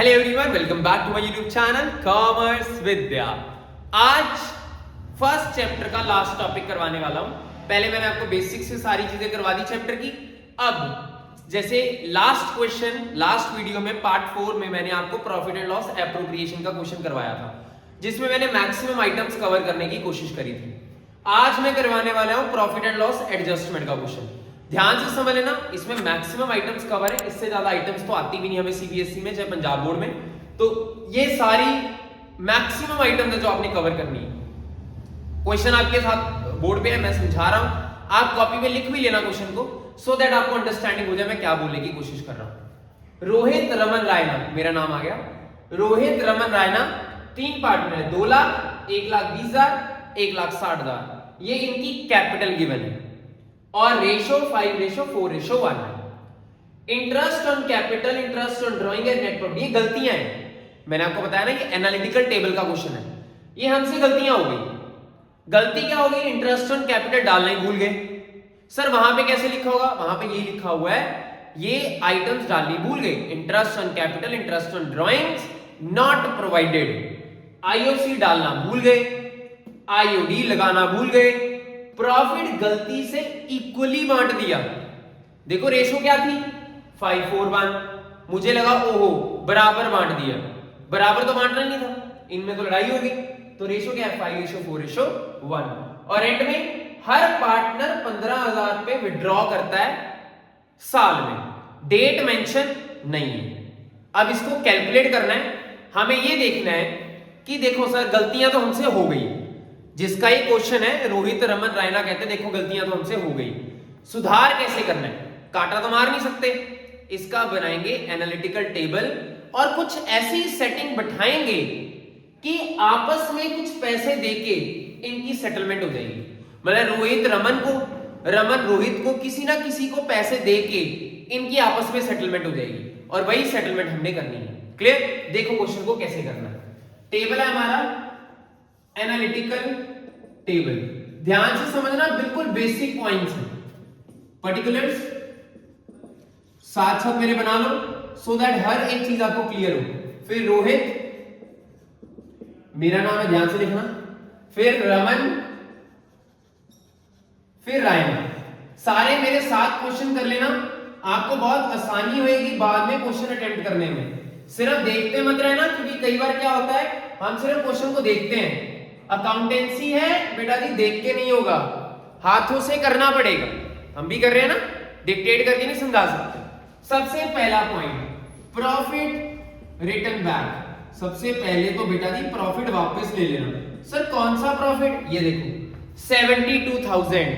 Hello everyone, welcome back to my YouTube channel commerce Vidya. आज first chapter का last topic करवाने वाला हूं। पहले मैंने आपको बेसिक से सारी चीजें करवा दी चैप्टर की। अब जैसे लास्ट क्वेश्चन, लास्ट वीडियो में पार्ट 4 में मैंने आपको प्रॉफिट एंड लॉस एप्रोप्रिएशन का क्वेश्चन करवाया था, जिसमें मैंने मैक्सिमम आइटम्स कवर करने की कोशिश करी थी। आज मैं करवाने वाला हूं प्रॉफिट एंड लॉस एडजस्टमेंट का क्वेश्चन। ध्यान से समझ लेना, इसमें मैक्सिमम आइटम्स कवर है, इससे ज्यादा आइटम्स तो आती भी नहीं हमें सीबीएसई में चाहे पंजाब बोर्ड में। तो ये सारी मैक्सिमम आइटम्स है जो आपने कवर करनी है। क्वेश्चन आपके साथ बोर्ड पे है, मैं समझा रहा हूं, आप कॉपी में लिख भी लेना क्वेश्चन को, सो दैट आपको अंडरस्टैंडिंग हो जाए मैं क्या बोलने की कोशिश कर रहा हूं। रोहित रमन रायना मेरा नाम आ गया। रोहित रमन रायना 3 पार्टनर है, 2 लाख, 1,20,000, 1,60,000। ये इनकी कैपिटल गिवन है और रेशो 5:4:1 है। Interest on capital, interest on drawing and net profit, ये गलतियां हैं। मैंने आपको बताया ना, ये एनालिटिकल टेबल का क्वेश्चन है। ये हमसे गलतियां हो गई। गलती क्या हो गई? इंटरेस्ट ऑन कैपिटल डालना ही भूल गए। सर वहां पे कैसे लिखा होगा? वहां पे ये लिखा हुआ है, ये आइटम्स डालनी भूल गए। Interest on capital, interest on drawings not provided. IOC डालना भूल गए, आईओडी लगाना भूल गए। प्रॉफिट गलती से इक्वली बांट दिया। देखो रेशो क्या थी? 5:4:1। मुझे लगा ओहो बराबर बांट दिया। बराबर तो बांटना नहीं था, इनमें तो लड़ाई होगी। तो रेशो क्या है? 5:4:1। और एंड में हर पार्टनर 15,000 पे विड्रॉ करता है साल में। डेट मेंशन नहीं है। अब इसको कैलकुलेट करना है। हमें ये देखना है कि देखो सर गलतियां तो हमसे हो गई, जिसका ये क्वेश्चन है। रोहित रमन रायना कहते हैं देखो गलतियां तो हमसे हो गई, सुधार कैसे करना है? काटा तो मार नहीं सकते, इसका बनाएंगे एनालिटिकल टेबल और कुछ ऐसी सेटिंग बैठाएंगे कि आपस में कुछ पैसे देके इनकी सेटलमेंट हो जाएगी। मतलब रमन रोहित को किसी ना किसी को पैसे देके इनकी आपस में सेटलमेंट हो जाएगी और वही सेटलमेंट हमने करनी है। क्लियर? देखो क्वेश्चन को कैसे करना है। टेबल है हमारा एनालिटिकल टेबल। ध्यान से समझना, बिल्कुल बेसिक पॉइंट्स हैं। पर्टिकुलर्स साथ साथ मेरे बना लो, सो दैट हर एक चीज आपको क्लियर हो। फिर रोहित मेरा नाम है, ध्यान से लिखना। फिर रमन, फिर रायना। सारे मेरे साथ क्वेश्चन कर लेना, आपको बहुत आसानी होगी बाद में क्वेश्चन अटेम्प्ट करने में। सिर्फ देखते मत रहना, क्योंकि कई बार क्या होता है हम सिर्फ क्वेश्चन को देखते हैं। अकाउंटेंसी है बेटा जी, देख के नहीं होगा, हाथों से करना पड़ेगा। हम भी कर रहे हैं ना, डिक्टेट करके नहीं समझा सकते। सबसे पहला पॉइंट, प्रॉफिट रिटर्न बैक। सबसे पहले तो बेटा जी प्रॉफिट वापस ले लेना। सर कौन सा प्रॉफिट? ये देखो 72,000।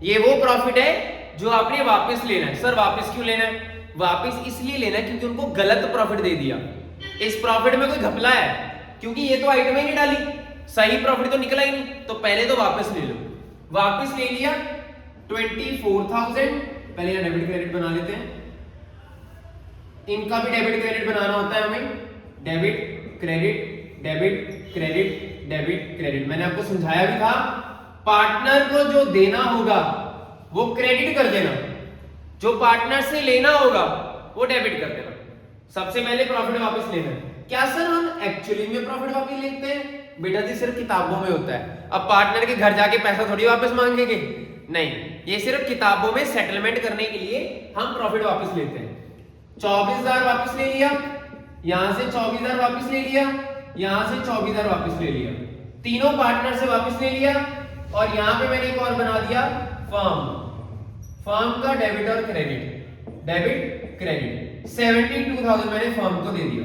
ये वो प्रॉफिट है जो आपने वापस लेना है। सर वापस क्यों लेना है? वापस इसलिए लेना है क्योंकि उनको गलत प्रॉफिट दे दिया। इस प्रॉफिट में कोई घपला है, क्योंकि ये तो आइटम ही नहीं डाली, सही प्रॉफिट तो निकला ही नहीं। तो पहले तो वापस ले लो। वापस ले लिया 24,000। पहले यहां डेबिट क्रेडिट बना लेते हैं। इनका भी डेबिट क्रेडिट बनाना होता है हमें। Debit credit, debit credit, debit credit. मैंने आपको समझाया भी था, पार्टनर को जो देना होगा वो क्रेडिट कर देना, जो पार्टनर से लेना होगा वो डेबिट कर देना। सबसे पहले प्रॉफिट वापस लेना है। क्या सर हम एक्चुअली में प्रॉफिट वापस लेते हैं? बेटा जी सिर्फ किताबों में होता है। अब पार्टनर के घर जाके पैसा थोड़ी वापस मांगेंगे, नहीं, ये सिर्फ किताबों में सेटलमेंट करने के लिए हम प्रॉफिट वापस लेते हैं। 24,000 वापस ले लिया, यहां से 24,000 वापस ले लिया, यहां से 24,000 वापस ले लिया, तीनों पार्टनर से वापस ले लिया। और यहां पे मैंने एक और बना दिया फर्म का डेबिट और क्रेडिट, डेबिट क्रेडिट। 72,000 मैंने फर्म को दे दिया,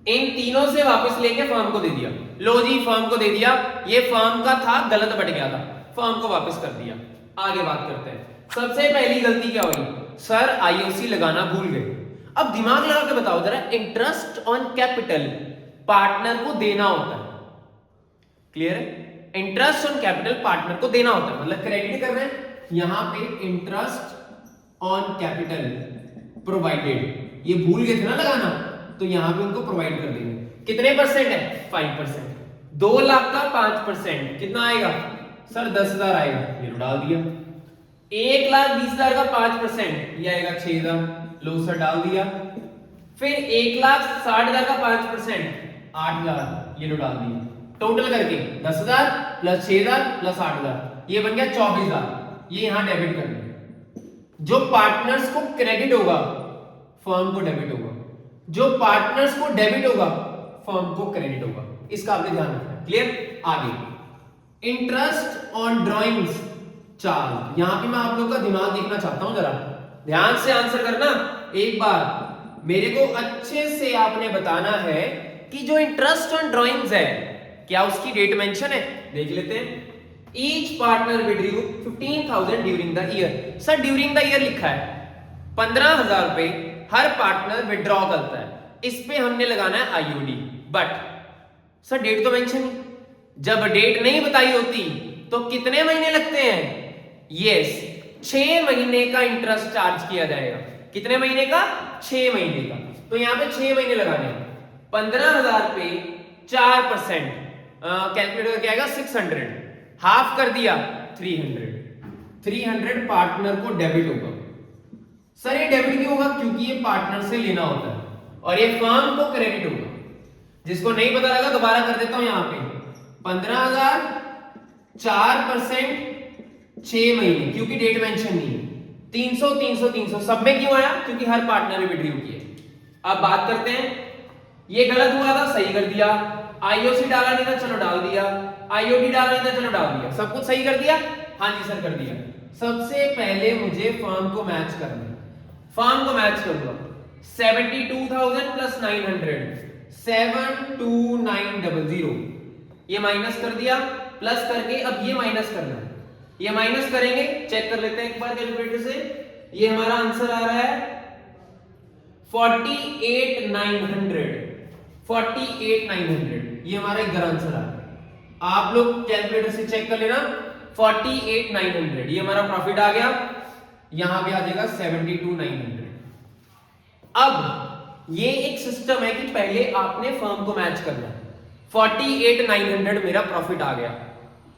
इन तीनों से वापस लेके फर्म को दे दिया। लो जी फर्म को दे दिया, ये फर्म का था, गलत बट गया था, फर्म को वापस कर दिया। आगे बात करते हैं। सबसे पहली गलती क्या हुई? सर आईओसी लगाना भूल गए। अब दिमाग लगा के बताओ जरा, इंटरेस्ट ऑन कैपिटल पार्टनर को देना होता है। क्लियर है? इंटरेस्ट ऑन कैपिटल पार्टनर को देना होता है, मतलब क्रेडिट कर रहे हैं। यहां पे इंटरेस्ट ऑन कैपिटल प्रोवाइडेड, ये भूल गए थे ना लगाना, तो यहां पे उनको प्रोवाइड कर देंगे। कितने परसेंट है? 5%। 2 लाख का 5% कितना आएगा? सर 10,000 आएगा, ये डाल दिया। 1,20,000 का 5% ये आएगा 6,000, लो सर डाल दिया। फिर 1,60,000 का 5% 8,000 ये लो डाल दिए, टोटल करके 10,000 प्लस 6,000 प्लस 8,000 ये बन गया 24,000, ये यहां डेबिट कर दिया। जो पार्टनर्स को क्रेडिट होगा फर्म को डेबिट होगा, जो पार्टनर्स को डेबिट होगा फर्म को क्रेडिट होगा, इसका आपने ध्यान रखना। क्लियर? आगे इंटरेस्ट ऑन ड्रॉइंग्स चार्ज, यहां पे मैं आप लोगों का दिमाग देखना चाहता हूं, जरा ध्यान से आंसर करना। एक बार मेरे को अच्छे से आपने बताना है कि जो इंटरेस्ट ऑन ड्रॉइंग्स है क्या उसकी डेट मेंशन है? देख लेते हैं। Each partner withdrew 15,000 during the year. Sir during the year लिखा है, 15,000 रुपए हर पार्टनर विड्रॉ करता है, इस पे हमने लगाना है आईओडी। बट सर डेट तो मेंशन नहीं, जब डेट नहीं बताई होती तो कितने महीने लगते हैं? यस, 6 महीने का इंटरेस्ट चार्ज किया जाएगा। कितने महीने का? 6 महीने का। तो यहां पे 6 महीने लगाने हैं। 15,000 पे 4% कैलकुलेट करके आएगा 600, हाफ कर दिया 300 पार्टनर को डेबिट होगा। सर ये डेबिट क्यों होगा? क्योंकि ये पार्टनर से लेना होता है और ये फर्म को क्रेडिट होगा। जिसको नहीं पता लगा दोबारा कर देता हूं, यहां पे 15,000 4% 6 महीने, क्योंकि डेट मेंशन नहीं है। 300 300 300 सब में क्यों आया? क्योंकि हर पार्टनर ने विड्रू किया। अब बात करते हैं, ये गलत हुआ था, सही कर दिया। आईओसी डाला नहीं था, चलो डाल दिया। आईओडी डाला नहीं था, चलो डाल दिया। सब कुछ सही कर दिया? हाँ जी सर कर दिया। सबसे पहले मुझे फर्म को मैच करना है। फर्म को मैच करूंगा 72,000 प्लस 900 72900, ये माइनस कर दिया, प्लस करके अब ये माइनस करना है। ये माइनस करेंगे, चेक कर लेते हैं एक बार कैलकुलेटर से। ये हमारा आंसर आ रहा है 48,900 48,900, ये हमारा इधर आंसर आ रहा है। आप लोग कैलकुलेटर से चेक कर लेना। 48,900 ये हमारा प्रॉफिट आ गया, यहां पे आ जाएगा 72,900। अब ये एक सिस्टम है कि पहले आपने फर्म को मैच करना है। 48,900 मेरा प्रॉफिट आ गया,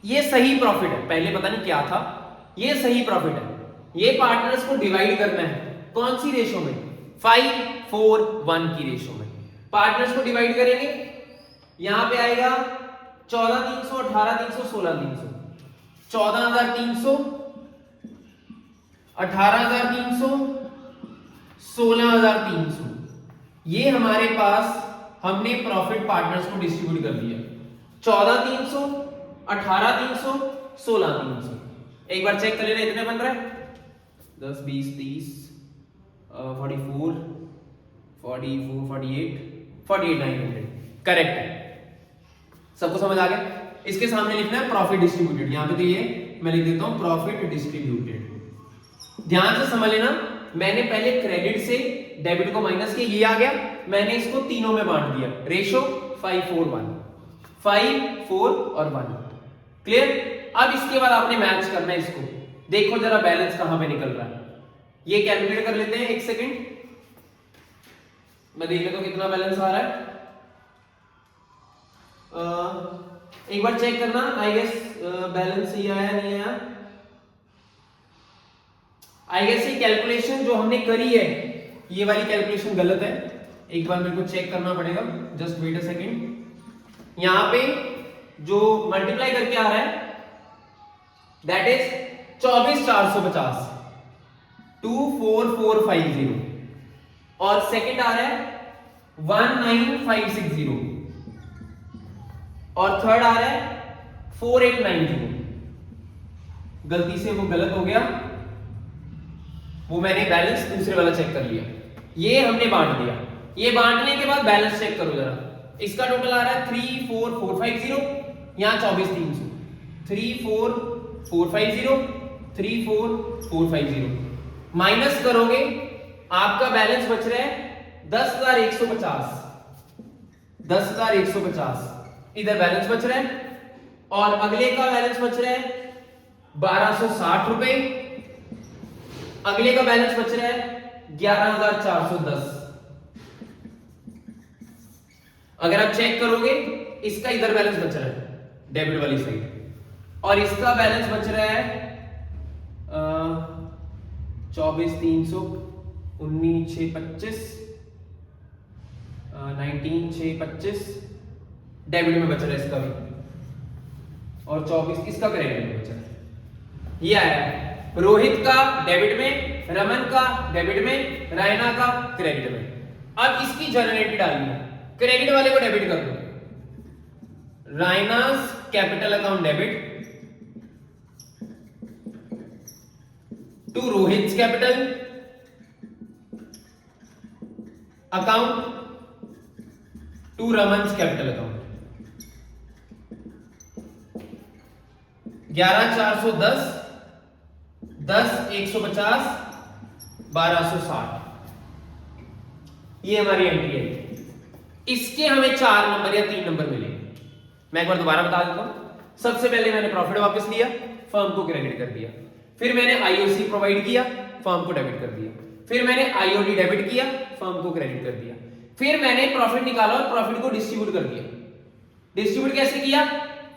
ये सही प्रॉफिट है। पहले पता नहीं क्या था, ये सही प्रॉफिट है। ये पार्टनर्स को डिवाइड करना है कौन सी रेशो में? 5:4:1 की रेशो में पार्टनर्स को डिवाइड करेंगे। यहां पे आएगा 14,300 18,300 16,300 14,300 18,300 16,300, ये हमारे पास हमने प्रॉफिट पार्टनर्स को डिस्ट्रीब्यूट कर दिया। 14,300 18,300 16,300। एक बार चेक कर लेना इतने बन रहा है 10 20 30 44 44 48 48,900 करेक्ट है। सबको समझ आ गया? इसके सामने लिखना है प्रॉफिट डिस्ट्रीब्यूटेड। यहां पे तो ये मैं लिख देता हूं प्रॉफिट डिस्ट्रीब्यूटेड। ध्यान से समझ लेना, मैंने पहले क्रेडिट से डेबिट को माइनस किया, ये आ गया। मैंने इसको तीनों में बांट दिया, रेशो 5:4:1 5 4 और 1। क्लियर? अब इसके बाद आपने मैच करना है इसको। देखो जरा बैलेंस कहां पे निकल रहा है, ये कैलकुलेट कर लेते हैं। एक सेकंड मैं देख लेता हूं कितना बैलेंस आ रहा है। एक बार चेक करना, आई गेस बैलेंस सही आया नहीं आया। आई गेस ये कैलकुलेशन जो हमने करी है ये वाली कैलकुलेशन गलत है। एक बार मेरे को चेक करना पड़ेगा, जस्ट वेट अ सेकंड। यहां पे जो मल्टीप्लाई करके आ रहा है दैट इज 24,450 24450 और सेकंड आ रहा है 19,560 और थर्ड आ रहा है 4,890। गलती से वो गलत हो गया, वो मैंने बैलेंस दूसरे वाला चेक कर लिया। ये हमने बांट दिया। ये बांटने के बाद बैलेंस चेक करो जरा, इसका टोटल आ रहा है 34450, यहां 24,300 34450 34450 माइनस करोगे आपका बैलेंस बच रहा है 10,150 10,150 इधर बैलेंस बच रहा है और अगले का बैलेंस बच रहा है 1,260 रुपए, अगले का बैलेंस बच रहा है 11,410। अगर आप चेक करोगे इसका इधर बैलेंस बच रहा है डेबिट वाली साइड और इसका बैलेंस बच रहा है 24,300 19,625 19 6 25 डेबिट में बच रहा है इसका भी, और 24 इसका क्रेडिट में बच रहा है। ये आया रोहित का डेबिट में, रमन का डेबिट में, रायना का क्रेडिट में। अब इसकी जर्नलिटी डालनी है, क्रेडिट वाले को डेबिट कर दो, रायनास capital account debit to Rohit capital account to Raman capital account. 11 410 10 150 1260 ये हमारी एंट्री है। इसके हमें 4 नंबर या 3 नंबर मिलेंगे। मैं एक बार दोबारा बता देता हूं। सबसे पहले मैंने प्रॉफिट वापस लिया, फर्म को क्रेडिट कर दिया, फिर मैंने आईओसी प्रोवाइड किया, फर्म को डेबिट कर दिया, फिर मैंने आईओडी डेबिट किया, फर्म को क्रेडिट कर दिया, फिर मैंने प्रॉफिट निकाला और प्रॉफिट को डिस्ट्रीब्यूट कर दिया। डिस्ट्रीब्यूट कैसे किया?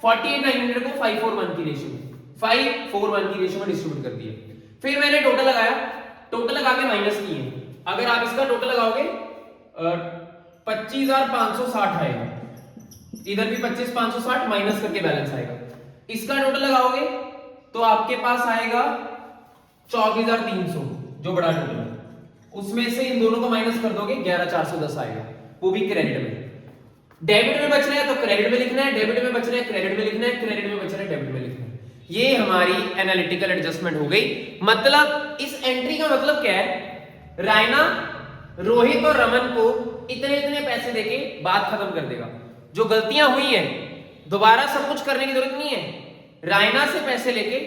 48,900 को 541 की रेशियो में 541 की रेशियो में डिस्ट्रीब्यूट कर दिया। फिर मैंने टोटल लगाया, टोटल लगा के माइनस किए। अगर आप इसका टोटल लगाओगे 25,560 आएगा, इधर भी 25,560 माइनस करके बैलेंस आएगा। इसका टोटल लगाओगे तो आपके पास आएगा 24,300 जो बड़ा टोटल है, उसमें से इन दोनों को माइनस कर दोगे 11,410 आएगा, वो भी क्रेडिट में। डेबिट में बच रहा है तो क्रेडिट में लिखना है, डेबिट में बच रहा है क्रेडिट में लिखना है, क्रेडिट में बच रहा है डेबिट में लिखना है। ये हमारी एनालिटिकल एडजस्टमेंट हो गई। मतलब इस एंट्री का मतलब क्या है? रायना रोहित और रमन को इतने इतने पैसे देके बात खत्म कर देगा। जो गलतियां हुई हैं दोबारा सब कुछ करने की जरूरत नहीं है। रायना से पैसे लेके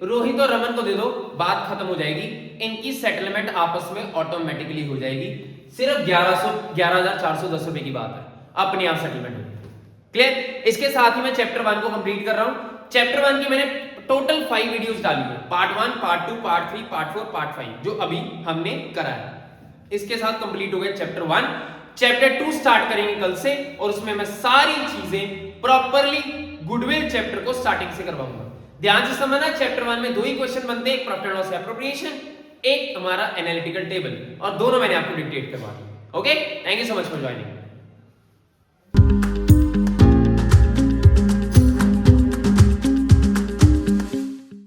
रोहित और रमन को दे दो, बात खत्म हो जाएगी। इनकी सेटलमेंट आपस में ऑटोमेटिकली हो जाएगी। सिर्फ 11,410 रुपए की बात है, अपने आप सेटलमेंट होगी। क्लियर? इसके साथ ही मैं चैप्टर 1 को कंप्लीट कर रहा हूं। चैप्टर 1 की मैंने टोटल 5 वीडियोस डाली है, part 1, part 2, part 3, part 4, part 5, जो अभी हमने करा है। इसके साथ कंप्लीट हो गया चैप्टर 1। चैप्टर 2 स्टार्ट करेंगे कल से, और उसमें मैं सारी चीजें प्रॉपरली गुडविल चैप्टर को स्टार्टिंग से करवाऊंगा। ध्यान से समझना, चैप्टर 1 में 2 ही क्वेश्चन बनते हैं, एक प्रॉफिट एंड लॉस एप्रोप्रिएशन, एक हमारा एनालिटिकल टेबल, और दोनों मैंने आपको डिक्टेट करवा दिया। Okay, thank you so much for joining.